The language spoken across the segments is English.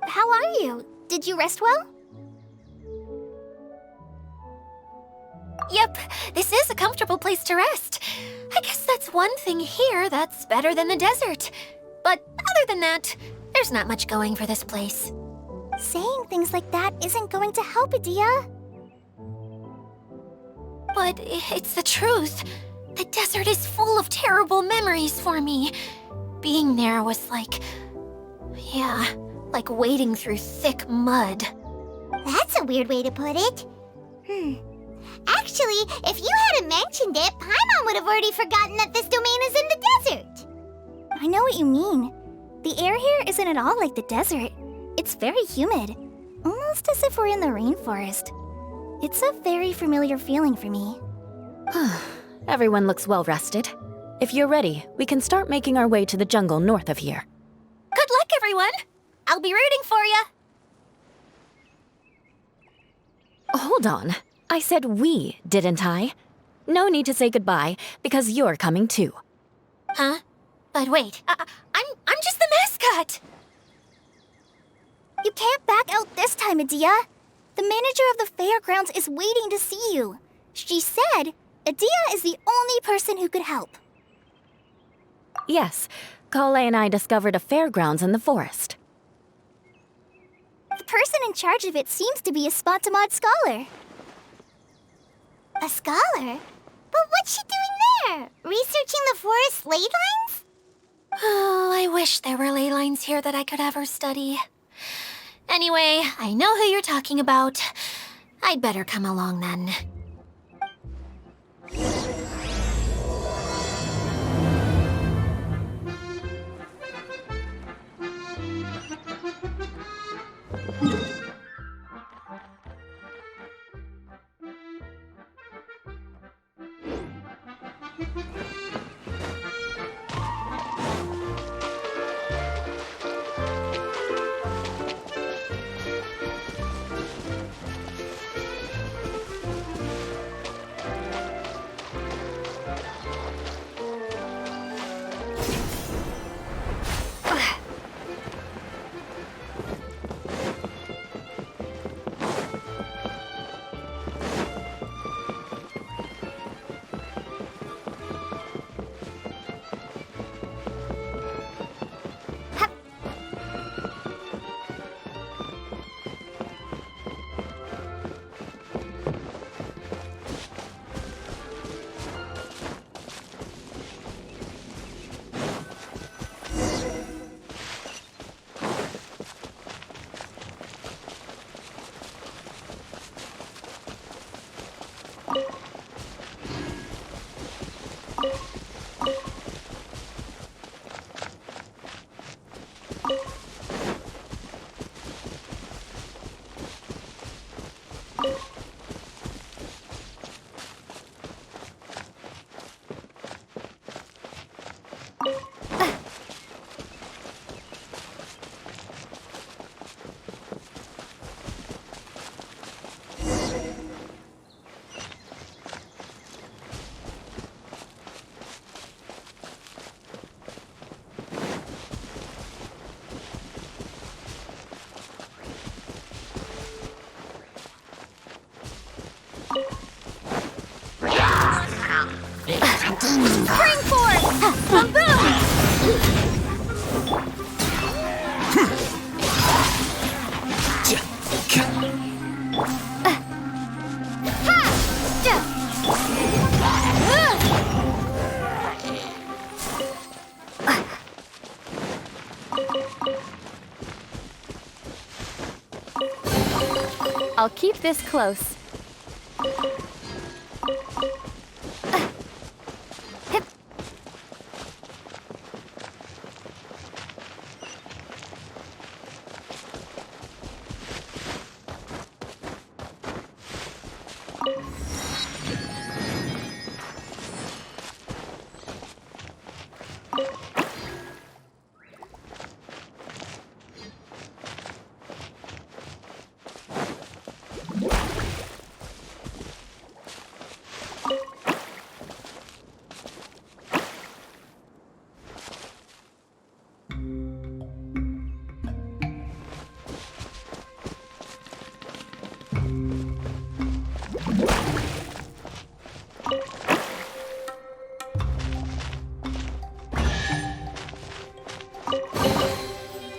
How are you? Did you rest well? Yep, this is a comfortable place to rest. I guess that's one thing here that's better than the desert. But other than that, there's not much going for this place. Saying things like that isn't going to help, Adia. But it's the truth. The desert is full of terrible memories for me. Being there was like wading through thick mud. That's a weird way to put it. Actually, if you hadn't mentioned it, Paimon would have already forgotten that this domain is in the desert. I know what you mean. The air here isn't at all like the desert. It's very humid, almost as if we're in the rainforest. It's a very familiar feeling for me. Everyone looks well rested. If you're ready, we can start making our way to the jungle north of here. Good luck, everyone! I'll be rooting for you! Hold on. I said we, didn't I? No need to say goodbye, because you're coming too. Huh? But wait, I'm just the mascot! You can't back out this time, Adia. The manager of the fairgrounds is waiting to see you. She said Adia is the only person who could help. Yes, Kale and I discovered a fairgrounds in the forest. The person in charge of it seems to be a Spontamod scholar. A scholar? But what's she doing there? Researching the forest ley lines? Oh, I wish there were ley lines here that I could ever study. Anyway, I know who you're talking about. I'd better come along then. I'll keep this close.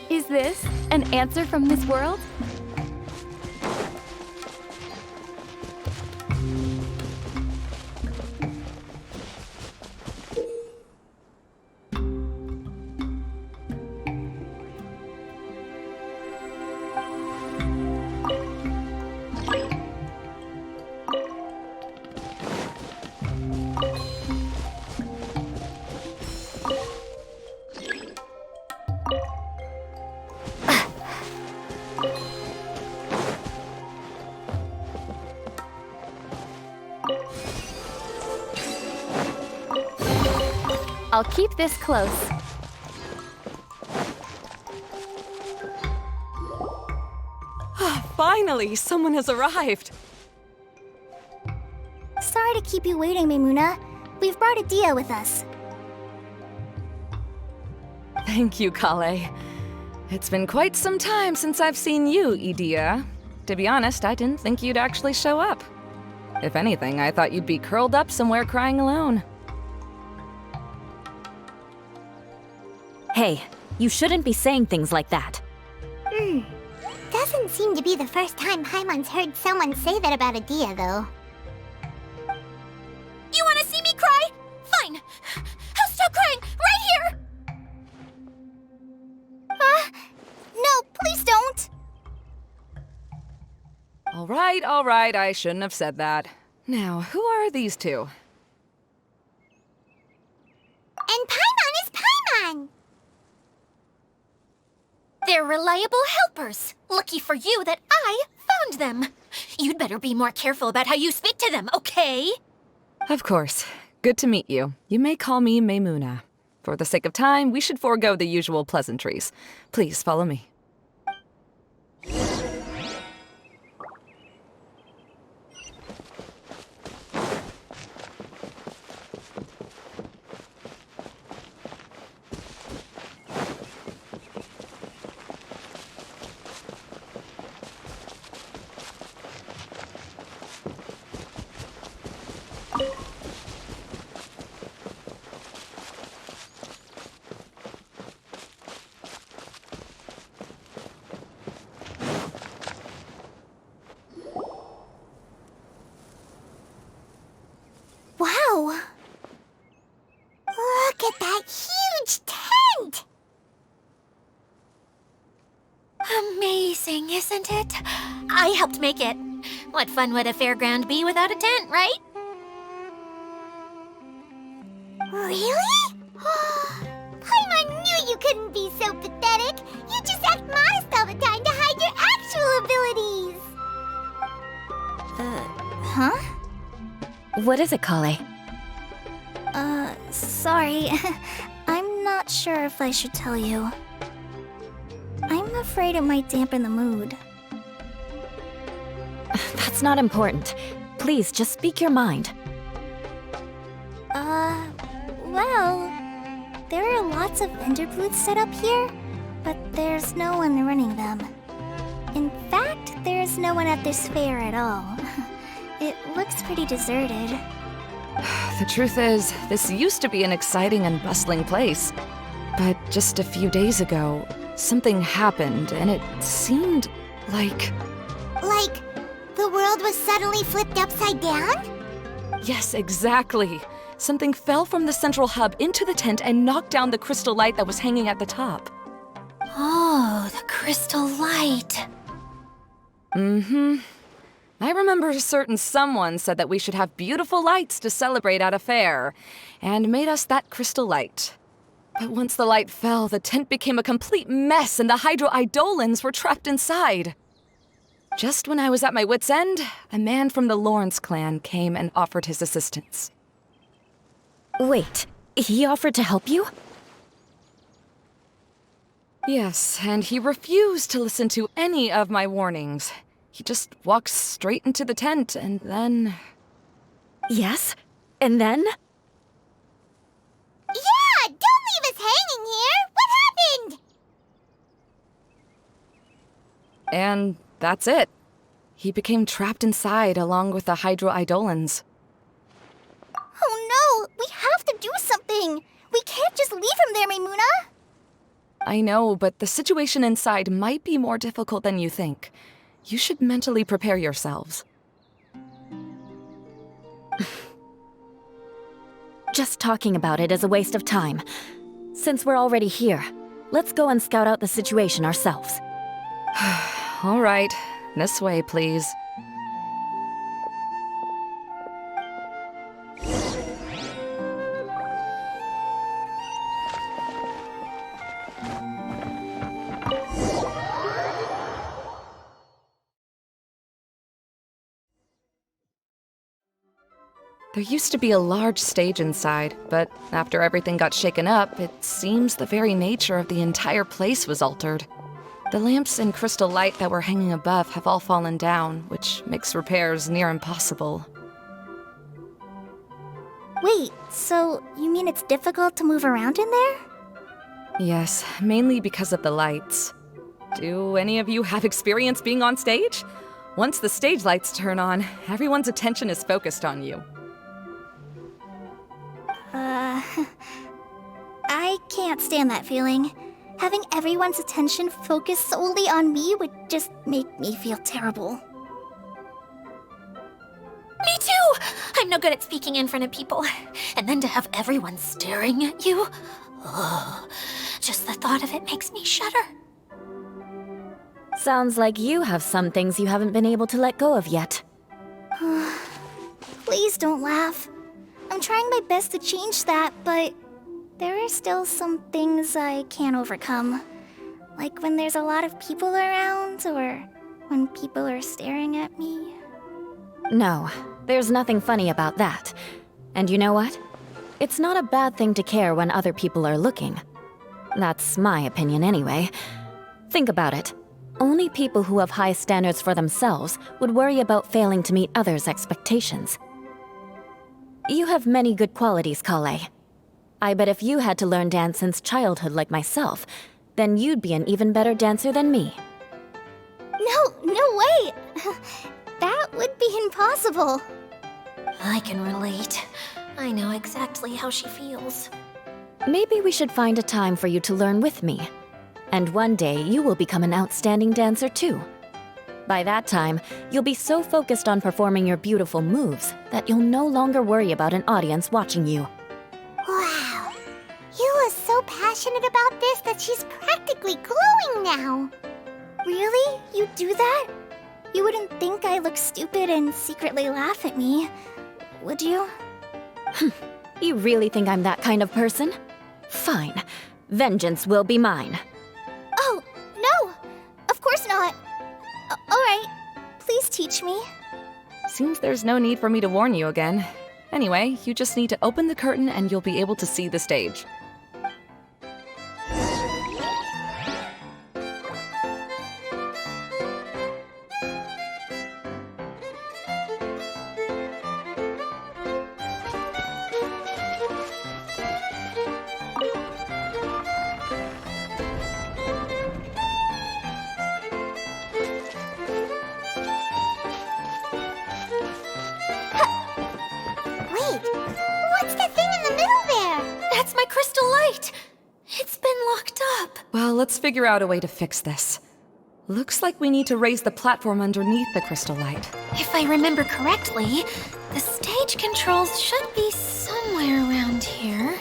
Is this an answer from this world? I'll keep this close. Finally, someone has arrived. Sorry to keep you waiting, Maimuna. We've brought Adia with us. Thank you, Kale. It's been quite some time since I've seen you, Idia. To be honest, I didn't think you'd actually show up. If anything, I thought you'd be curled up somewhere crying alone. Hey, you shouldn't be saying things like that. Doesn't seem to be the first time Paimon's heard someone say that about Adia, though. You want to see me cry? Fine. I'll stop crying right here. No, please don't! All right, I shouldn't have said that. Now, who are these two? And Paimon is Paimon! They're reliable helpers. Lucky for you that I found them. You'd better be more careful about how you speak to them, okay? Of course. Good to meet you. You may call me Maimuna. For the sake of time, we should forego the usual pleasantries. Please follow me. Wow! Look at that huge tent! Amazing, isn't it? I helped make it. What fun would a fairground be without a tent, right? Really? Paimon knew you couldn't be so pathetic! You just act modest all the time to hide your actual abilities! Huh? What is it, Kale? Sorry. I'm not sure if I should tell you. I'm afraid it might dampen the mood. That's not important. Please, just speak your mind. Well, there are lots of vendor booths set up here, but there's no one running them. In fact, there's no one at this fair at all. It looks pretty deserted. The truth is, this used to be an exciting and bustling place. But just a few days ago, something happened, and it seemed like... Like, the world was suddenly flipped upside down? Yes, exactly. Something fell from the central hub into the tent and knocked down the crystal light that was hanging at the top. Oh, the crystal light. Mm-hmm. I remember a certain someone said that we should have beautiful lights to celebrate at a fair, and made us that crystal light. But once the light fell, the tent became a complete mess and the hydro-idolins were trapped inside. Just when I was at my wit's end, a man from the Lawrence clan came and offered his assistance. Wait, he offered to help you? Yes, and he refused to listen to any of my warnings. He just walked straight into the tent, and then... Yes? And then? Yeah! Don't leave us hanging here! What happened? And that's it. He became trapped inside along with the hydro-idolins. Oh no! We have to do something! We can't just leave him there, Maimuna! I know, but the situation inside might be more difficult than you think. You should mentally prepare yourselves. Just talking about it is a waste of time. Since we're already here, let's go and scout out the situation ourselves. All right, this way, please. There used to be a large stage inside, but after everything got shaken up, it seems the very nature of the entire place was altered. The lamps and crystal light that were hanging above have all fallen down, which makes repairs near impossible. Wait, so you mean it's difficult to move around in there? Yes, mainly because of the lights. Do any of you have experience being on stage? Once the stage lights turn on, everyone's attention is focused on you. I can't stand that feeling. Having everyone's attention focused solely on me would just make me feel terrible. Me too! I'm no good at speaking in front of people. And then to have everyone staring at you? Oh, just the thought of it makes me shudder. Sounds like you have some things you haven't been able to let go of yet. Please don't laugh. I'm trying my best to change that, but there are still some things I can't overcome. Like when there's a lot of people around, or when people are staring at me. No, there's nothing funny about that. And you know what? It's not a bad thing to care when other people are looking. That's my opinion anyway. Think about it. Only people who have high standards for themselves would worry about failing to meet others' expectations. You have many good qualities, Kale. I bet if you had to learn dance since childhood like myself, then you'd be an even better dancer than me. No way! That would be impossible. I can relate. I know exactly how she feels. Maybe we should find a time for you to learn with me. And one day you will become an outstanding dancer too. By that time, you'll be so focused on performing your beautiful moves that you'll no longer worry about an audience watching you. Wow. You are so passionate about this that she's practically glowing now. Really? You do that? You wouldn't think I look stupid and secretly laugh at me, would you? You really think I'm that kind of person? Fine. Vengeance will be mine. Oh, no! Of course not. Alright, please teach me. Seems there's no need for me to warn you again. Anyway, you just need to open the curtain and you'll be able to see the stage. Wait, what's that thing in the middle there? That's my crystal light! It's been locked up. Well, let's figure out a way to fix this. Looks like we need to raise the platform underneath the crystal light. If I remember correctly, the stage controls should be somewhere around here.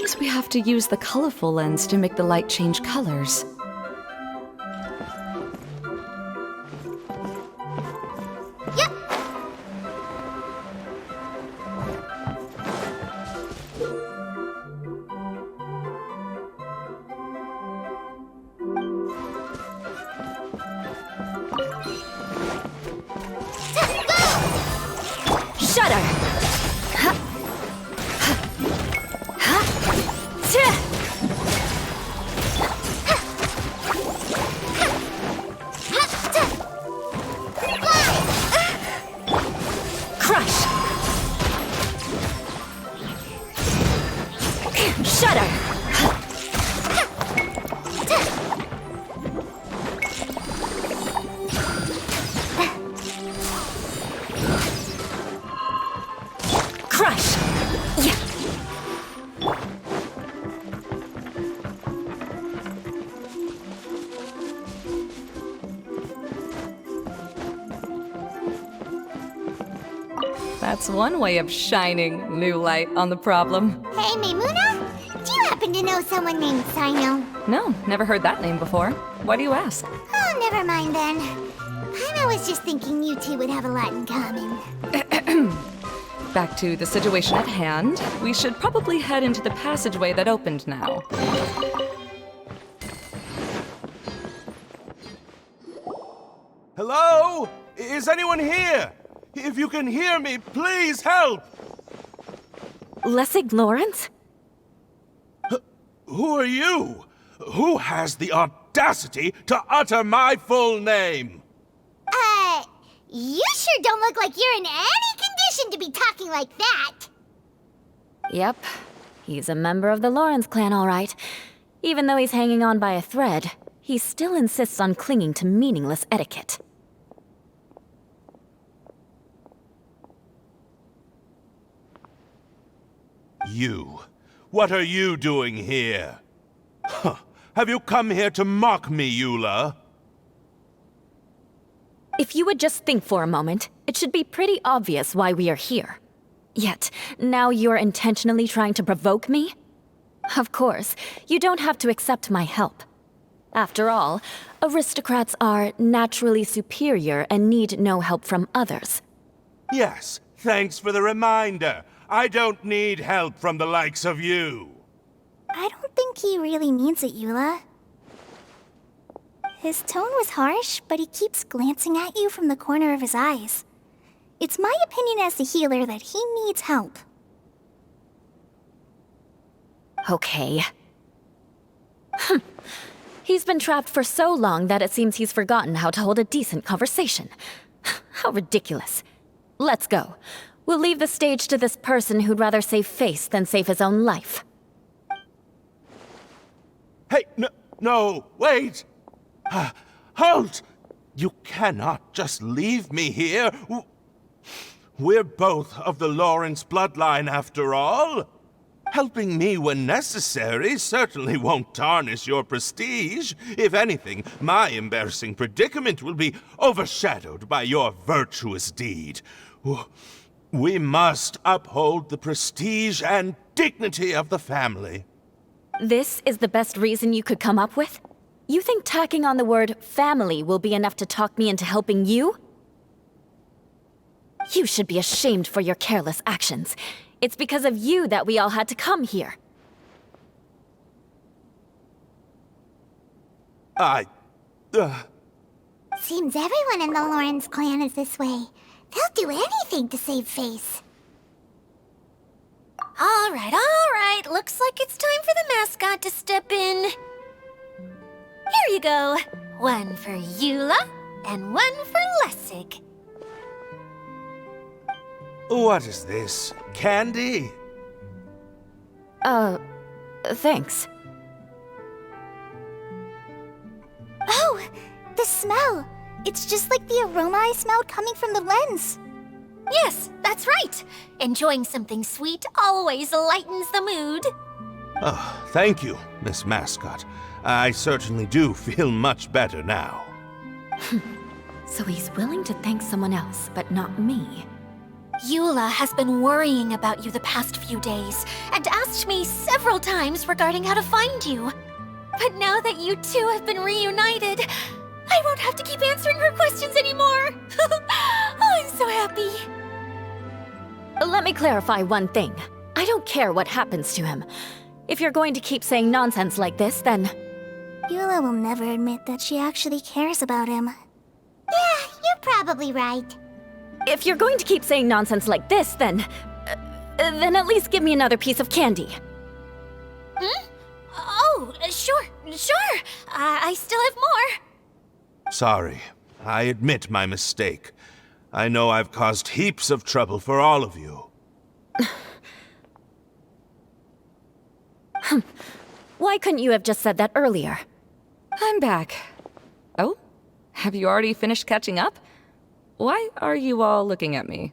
seems we have to use the colorful lens to make the light change colors. That's one way of shining new light on the problem. Hey, Maimuna? Do you happen to know someone named Sino? No, never heard that name before. Why do you ask? Oh, never mind then. I was just thinking you two would have a lot in common. Back to the situation at hand. We should probably head into the passageway that opened now. Hello? Is anyone here? If you can hear me, please help! Lessig Lawrence? Who are you? Who has the audacity to utter my full name? You sure don't look like you're in any condition to be talking like that. Yep. He's a member of the Lawrence clan, all right. Even though he's hanging on by a thread, he still insists on clinging to meaningless etiquette. You. What are you doing here? Huh. Have you come here to mock me, Eula? If you would just think for a moment, it should be pretty obvious why we are here. Yet, now you're intentionally trying to provoke me? Of course, you don't have to accept my help. After all, aristocrats are naturally superior and need no help from others. Yes, thanks for the reminder. I don't need help from the likes of you. I don't think he really means it, Eula. His tone was harsh, but he keeps glancing at you from the corner of his eyes. It's my opinion as the healer that he needs help. Okay. He's been trapped for so long that it seems he's forgotten how to hold a decent conversation. How ridiculous. Let's go. We'll leave the stage to this person who'd rather save face than save his own life. Hey, no, wait! Halt! You cannot just leave me here. We're both of the Lawrence bloodline, after all. Helping me when necessary certainly won't tarnish your prestige. If anything, my embarrassing predicament will be overshadowed by your virtuous deed. We must uphold the prestige and dignity of the family. This is the best reason you could come up with? You think tacking on the word family will be enough to talk me into helping you? You should be ashamed for your careless actions. It's because of you that we all had to come here. Seems everyone in the Lawrence clan is this way. They'll do anything to save face. All right. Looks like it's time for the mascot to step in. Here you go. One for Eula, and one for Lessig. What is this? Candy? Thanks. Oh, the smell. It's just like the aroma I smelled coming from the lens. Yes, that's right. Enjoying something sweet always lightens the mood. Oh, thank you, Miss Mascot. I certainly do feel much better now. So he's willing to thank someone else, but not me. Eula has been worrying about you the past few days and asked me several times regarding how to find you. But now that you two have been reunited, I won't have to keep answering her questions anymore. Oh, I'm so happy. Let me clarify one thing. I don't care what happens to him. If you're going to keep saying nonsense like this, then... Eula will never admit that she actually cares about him. Yeah, you're probably right. If you're going to keep saying nonsense like this, then at least give me another piece of candy. Hmm? Oh, sure. I still have more. Sorry. I admit my mistake. I know I've caused heaps of trouble for all of you. Why couldn't you have just said that earlier? I'm back. Oh? Have you already finished catching up? Why are you all looking at me?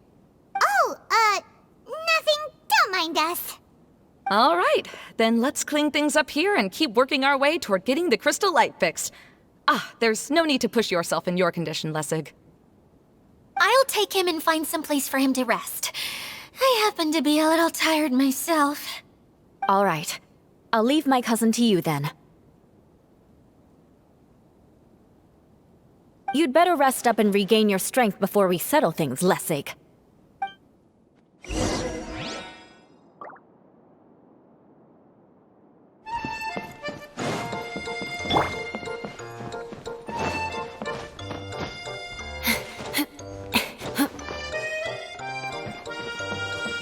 Oh, nothing. Don't mind us. All right, then let's clean things up here and keep working our way toward getting the crystal light fixed. Ah, there's no need to push yourself in your condition, Lessig. I'll take him and find some place for him to rest. I happen to be a little tired myself. All right. I'll leave my cousin to you then. You'd better rest up and regain your strength before we settle things, Lessig.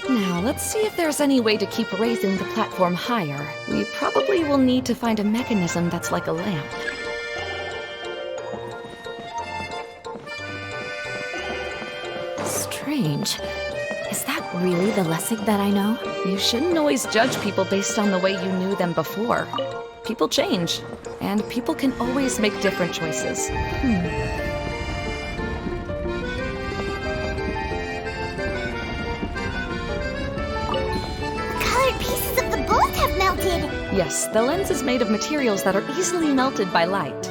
Now, let's see if there's any way to keep raising the platform higher. We probably will need to find a mechanism that's like a lamp. Strange. Is that really the Lessig that I know? You shouldn't always judge people based on the way you knew them before. People change, and people can always make different choices. Colored pieces of the both have melted. Yes, the lens is made of materials that are easily melted by light.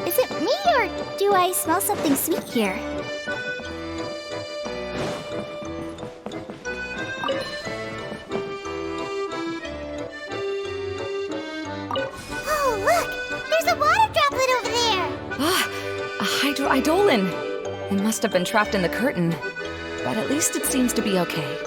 Is it me, or do I smell something sweet here? Oh, look! There's a water droplet over there! Ah, a hydroidolin! It must have been trapped in the curtain, but at least it seems to be okay.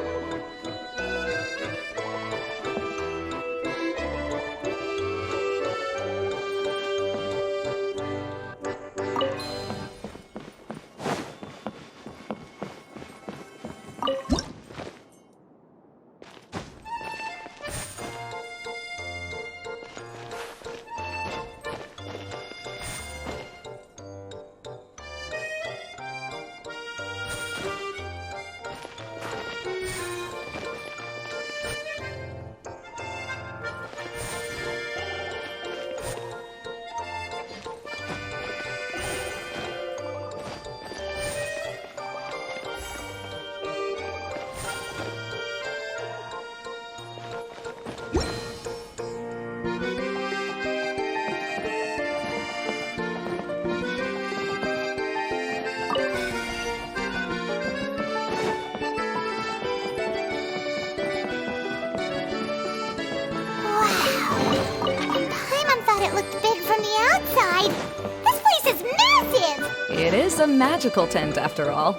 It is a magical tent, after all.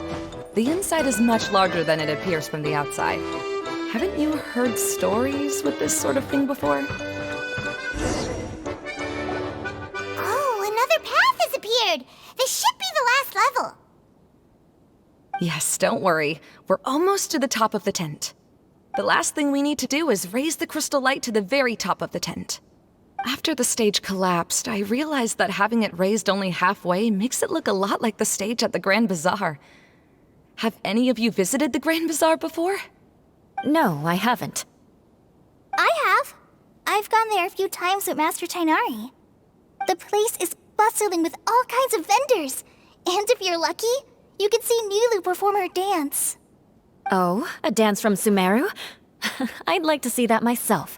The inside is much larger than it appears from the outside. Haven't you heard stories with this sort of thing before? Oh, another path has appeared! This should be the last level! Yes, don't worry. We're almost to the top of the tent. The last thing we need to do is raise the crystal light to the very top of the tent. After the stage collapsed, I realized that having it raised only halfway makes it look a lot like the stage at the Grand Bazaar. Have any of you visited the Grand Bazaar before? No, I haven't. I have. I've gone there a few times with Master Tainari. The place is bustling with all kinds of vendors. And if you're lucky, you can see Nilu perform her dance. Oh, a dance from Sumeru? I'd like to see that myself.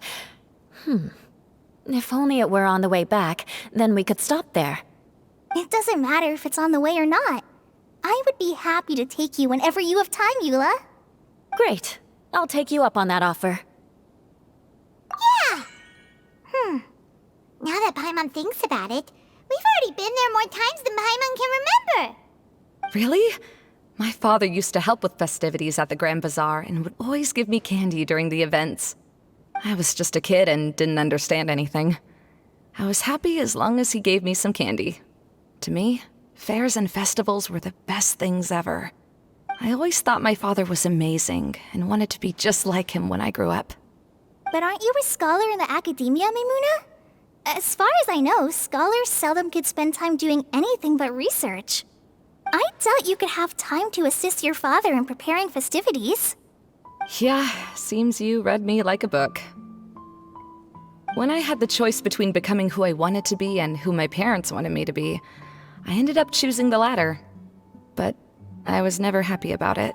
If only it were on the way back, then we could stop there. It doesn't matter if it's on the way or not. I would be happy to take you whenever you have time, Eula. Great. I'll take you up on that offer. Yeah! Now that Paimon thinks about it, we've already been there more times than Paimon can remember. Really? My father used to help with festivities at the Grand Bazaar and would always give me candy during the events. I was just a kid and didn't understand anything. I was happy as long as he gave me some candy. To me, fairs and festivals were the best things ever. I always thought my father was amazing and wanted to be just like him when I grew up. But aren't you a scholar in the Academia, Maimuna? As far as I know, scholars seldom could spend time doing anything but research. I doubt you could have time to assist your father in preparing festivities. Yeah, seems you read me like a book. When I had the choice between becoming who I wanted to be and who my parents wanted me to be, I ended up choosing the latter. But I was never happy about it.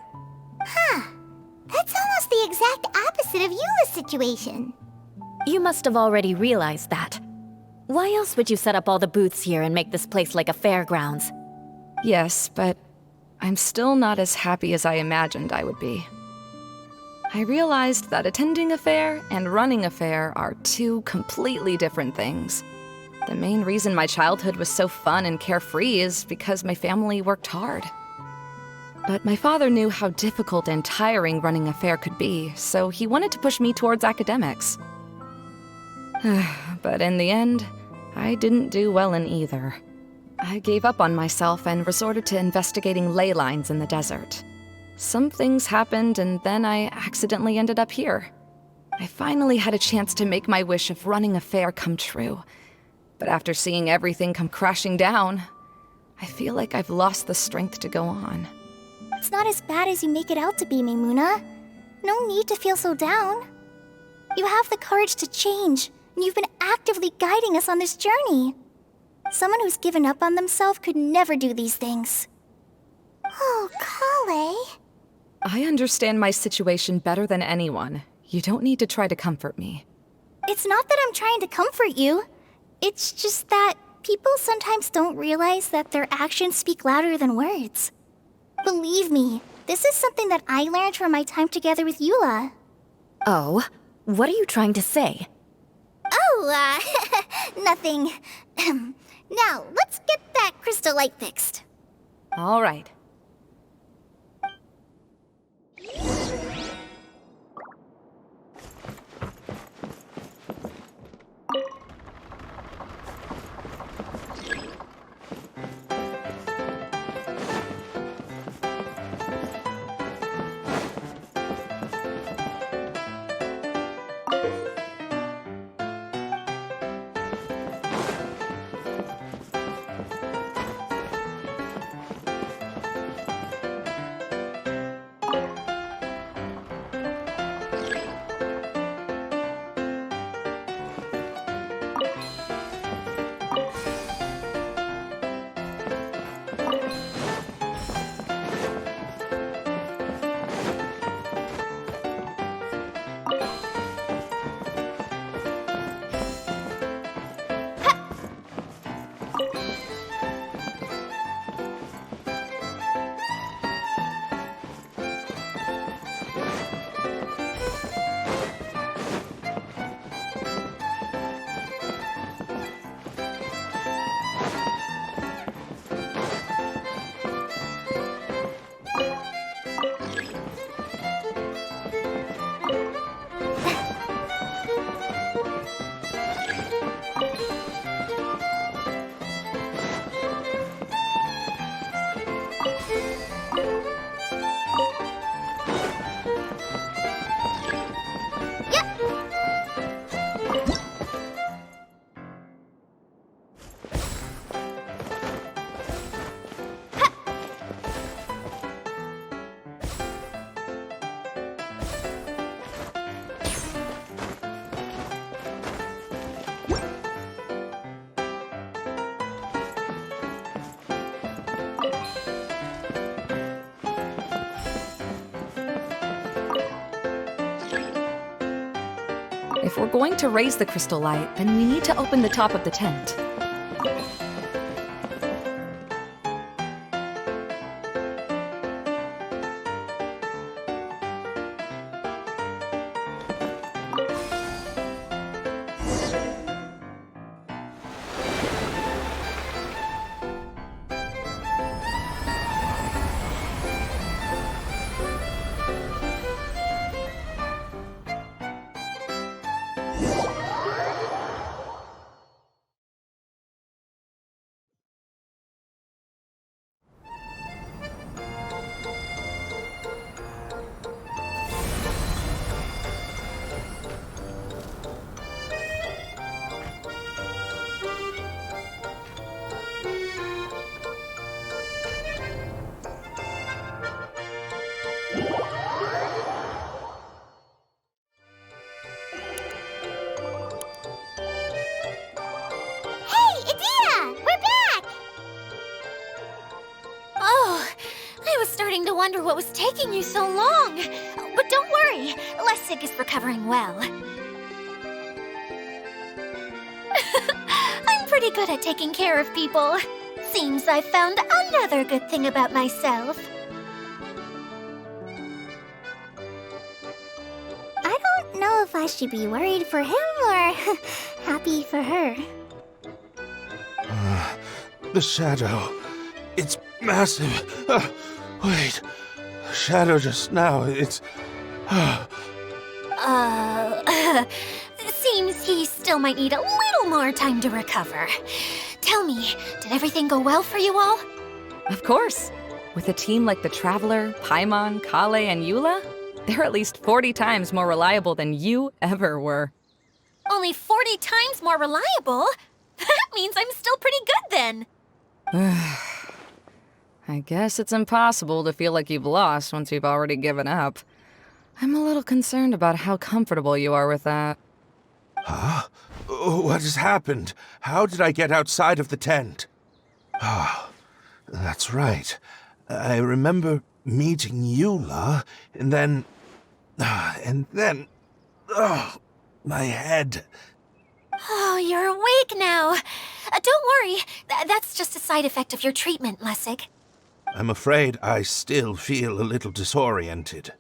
That's almost the exact opposite of Eula's situation. You must have already realized that. Why else would you set up all the booths here and make this place like a fairgrounds? Yes, but I'm still not as happy as I imagined I would be. I realized that attending a fair and running a fair are two completely different things. The main reason my childhood was so fun and carefree is because my family worked hard. But my father knew how difficult and tiring running a fair could be, so he wanted to push me towards academics. But in the end, I didn't do well in either. I gave up on myself and resorted to investigating ley lines in the desert. Some things happened, and then I accidentally ended up here. I finally had a chance to make my wish of running a fair come true. But after seeing everything come crashing down, I feel like I've lost the strength to go on. It's not as bad as you make it out to be, Maimuna. No need to feel so down. You have the courage to change, and you've been actively guiding us on this journey. Someone who's given up on themselves could never do these things. Oh, Kale. I understand my situation better than anyone. You don't need to try to comfort me. It's not that I'm trying to comfort you. It's just that people sometimes don't realize that their actions speak louder than words. Believe me, this is something that I learned from my time together with Eula. Oh? What are you trying to say? Oh, nothing. Now, let's get that crystal light fixed. All right. If we're going to raise the crystal light, then we need to open the top of the tent. wonder what was taking you so long. But don't worry, Lessig is recovering well. I'm pretty good at taking care of people. Seems I found another good thing about myself. I don't know if I should be worried for him or happy for her. The shadow. It's massive. Wait. The shadow just now. It's... Seems he still might need a little more time to recover. Tell me, did everything go well for you all? Of course. With a team like the Traveler, Paimon, Kale, and Eula, they're at least 40 times more reliable than you ever were. Only 40 times more reliable? That means I'm still pretty good then. I guess it's impossible to feel like you've lost once you've already given up. I'm a little concerned about how comfortable you are with that. Huh? What has happened? How did I get outside of the tent? Ah, that's right. I remember meeting Eula, and then... my head. Oh, you're awake now. Don't worry, that's just a side effect of your treatment, Lessig. I'm afraid I still feel a little disoriented.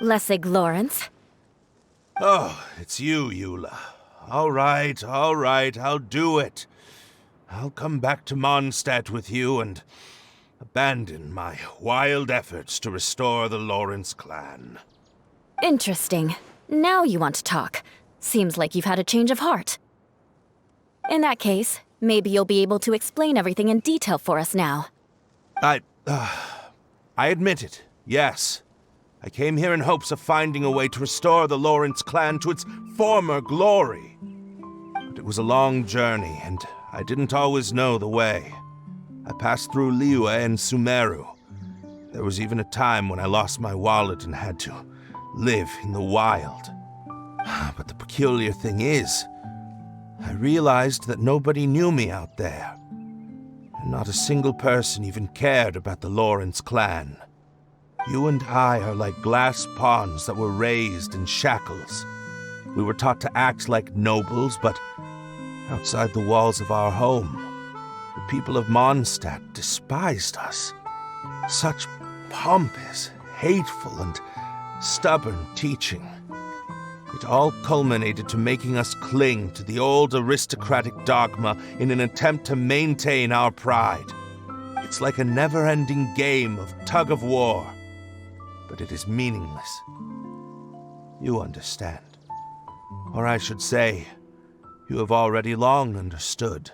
Lessig Lawrence. Oh, it's you, Eula. All right, I'll do it. I'll come back to Mondstadt with you and abandon my wild efforts to restore the Lawrence clan. Interesting. Now you want to talk. Seems like you've had a change of heart. In that case, maybe you'll be able to explain everything in detail for us now. I admit it, yes. I came here in hopes of finding a way to restore the Lawrence clan to its former glory. But it was a long journey, and I didn't always know the way. I passed through Liyue and Sumeru. There was even a time when I lost my wallet and had to live in the wild. But the peculiar thing is, I realized that nobody knew me out there. And not a single person even cared about the Lawrence clan. You and I are like glass pawns that were raised in shackles. We were taught to act like nobles, but outside the walls of our home, the people of Mondstadt despised us. Such pompous, hateful, and stubborn teaching. It all culminated to making us cling to the old aristocratic dogma in an attempt to maintain our pride. It's like a never-ending game of tug-of-war, but it is meaningless. You understand. Or I should say, you have already long understood.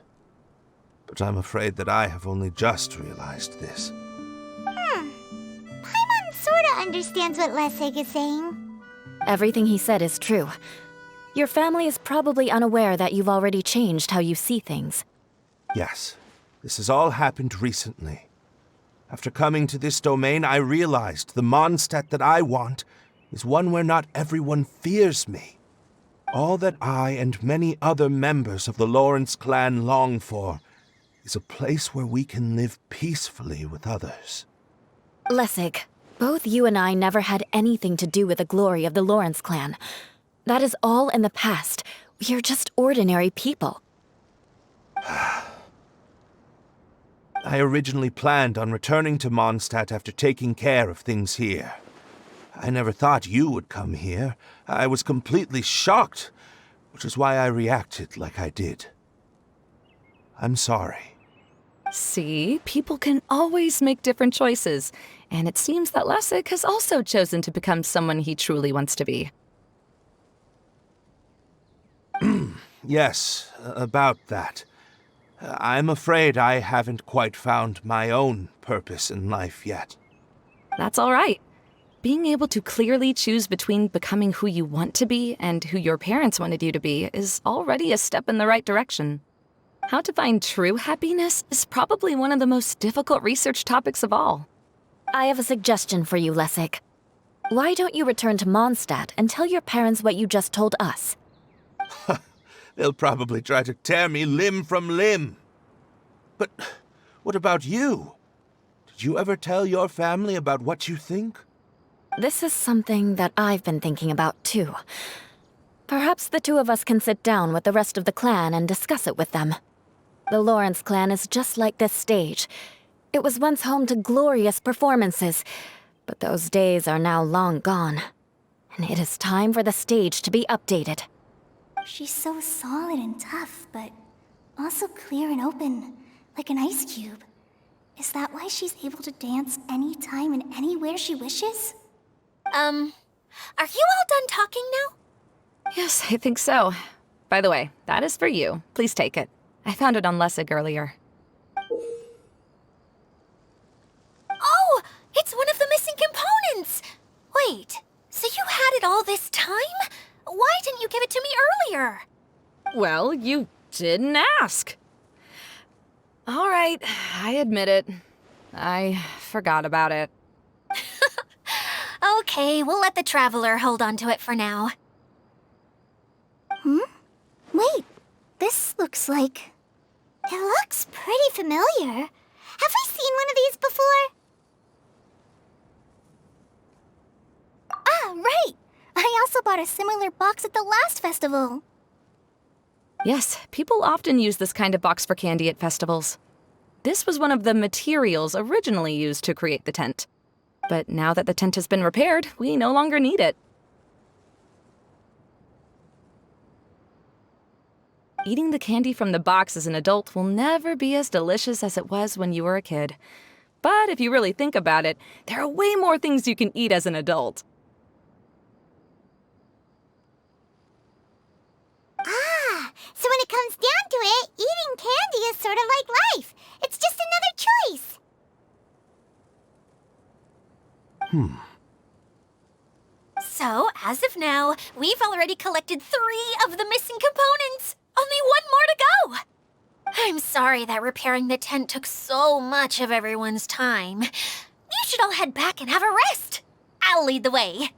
But I'm afraid that I have only just realized this. Paimon sorta understands what Lessig is saying. Everything he said is true. Your family is probably unaware that you've already changed how you see things. Yes, this has all happened recently. After coming to this domain, I realized the Mondstadt that I want is one where not everyone fears me. All that I and many other members of the Lawrence clan long for is a place where we can live peacefully with others. Lessig, both you and I never had anything to do with the glory of the Lawrence clan. That is all in the past. We are just ordinary people. I originally planned on returning to Mondstadt after taking care of things here. I never thought you would come here. I was completely shocked, which is why I reacted like I did. I'm sorry. See, people can always make different choices, and it seems that Lessig has also chosen to become someone he truly wants to be. Yes, about that. I'm afraid I haven't quite found my own purpose in life yet. That's all right. Being able to clearly choose between becoming who you want to be and who your parents wanted you to be is already a step in the right direction. How to find true happiness is probably one of the most difficult research topics of all. I have a suggestion for you, Lessig. Why don't you return to Mondstadt and tell your parents what you just told us? They'll probably try to tear me limb from limb. But what about you? Did you ever tell your family about what you think? This is something that I've been thinking about, too. Perhaps the two of us can sit down with the rest of the clan and discuss it with them. The Lawrence clan is just like this stage. It was once home to glorious performances, but those days are now long gone. And it is time for the stage to be updated. She's so solid and tough, but also clear and open, like an ice cube. Is that why she's able to dance anytime and anywhere she wishes? Are you all done talking now? Yes, I think so. By the way, that is for you. Please take it. I found it on Lessig earlier. Oh, it's one of the missing components! Wait, so you had it all this time? Why didn't you give it to me earlier? Well, you didn't ask. All right, I admit it. I forgot about it. Okay, we'll let the Traveler hold on to it for now. Wait, this looks like... It looks pretty familiar. Have we seen one of these before? Ah, right! I also bought a similar box at the last festival. Yes, people often use this kind of box for candy at festivals. This was one of the materials originally used to create the tent. But now that the tent has been repaired, we no longer need it. Eating the candy from the box as an adult will never be as delicious as it was when you were a kid. But if you really think about it, there are way more things you can eat as an adult. Ah, so when it comes down to it, eating candy is sort of like life. It's just another choice. So, as of now, we've already collected 3 of the missing components. Only 1 more to go. I'm sorry that repairing the tent took so much of everyone's time. You should all head back and have a rest. I'll lead the way.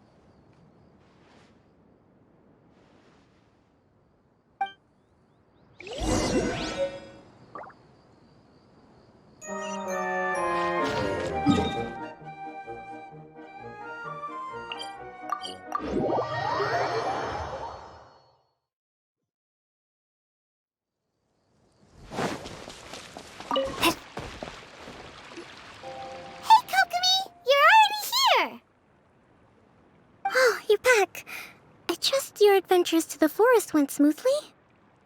Your adventures to the forest went smoothly?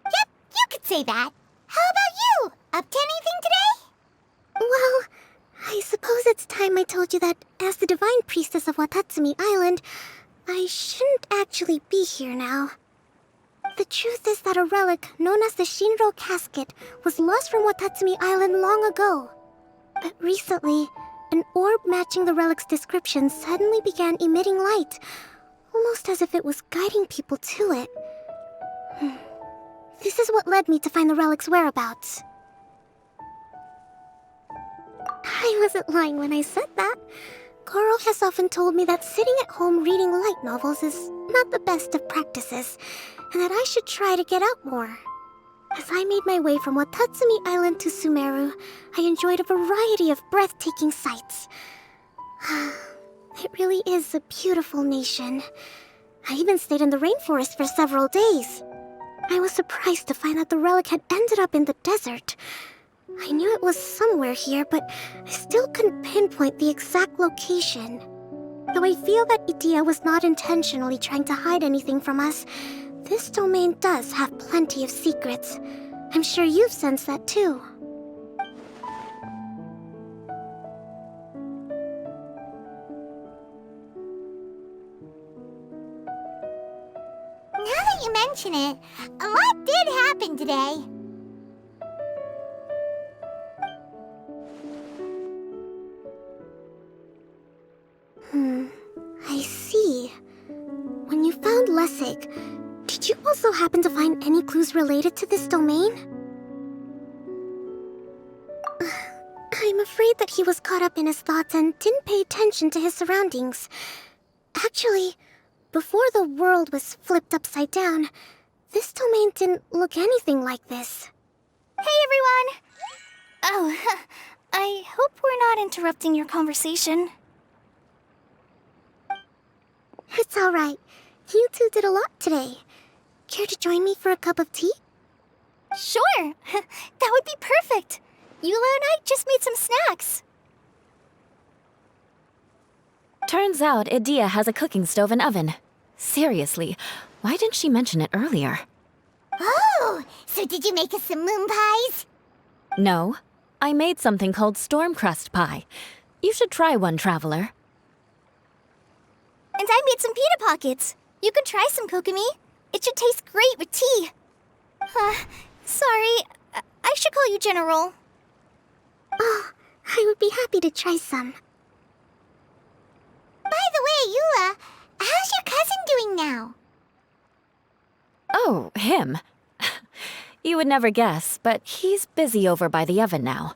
Yep, you could say that. How about you? Up to anything today? Well, I suppose it's time I told you that as the divine priestess of Watatsumi Island, I shouldn't actually be here now. The truth is that a relic known as the Shinro casket was lost from Watatsumi Island long ago. But recently, an orb matching the relic's description suddenly began emitting light, almost as if it was guiding people to it. This is what led me to find the relic's whereabouts. I wasn't lying when I said that. Goro has often told me that sitting at home reading light novels is not the best of practices, and that I should try to get out more. As I made my way from Watatsumi Island to Sumeru, I enjoyed a variety of breathtaking sights. It really is a beautiful nation. I even stayed in the rainforest for several days. I was surprised to find that the relic had ended up in the desert. I knew it was somewhere here, but I still couldn't pinpoint the exact location. Though I feel that Idia was not intentionally trying to hide anything from us, this domain does have plenty of secrets. I'm sure you've sensed that too. Now that you mention it, a lot did happen today. I see. When you found Lessig, did you also happen to find any clues related to this domain? I'm afraid that he was caught up in his thoughts and didn't pay attention to his surroundings. Actually, before the world was flipped upside down, this domain didn't look anything like this. Hey everyone! Oh, I hope we're not interrupting your conversation. It's alright. You two did a lot today. Care to join me for a cup of tea? Sure! That would be perfect! Eula and I just made some snacks. Turns out Idea has a cooking stove and oven. Seriously, why didn't she mention it earlier? Oh, so did you make us some moon pies? No, I made something called storm crust pie. You should try one, Traveler. And I made some pita pockets. You could try some, Kokomi. It should taste great with tea. Sorry, I should call you General. Oh, I would be happy to try some. By the way, Eula, how's your cousin doing now? Oh, him. You would never guess, but he's busy over by the oven now.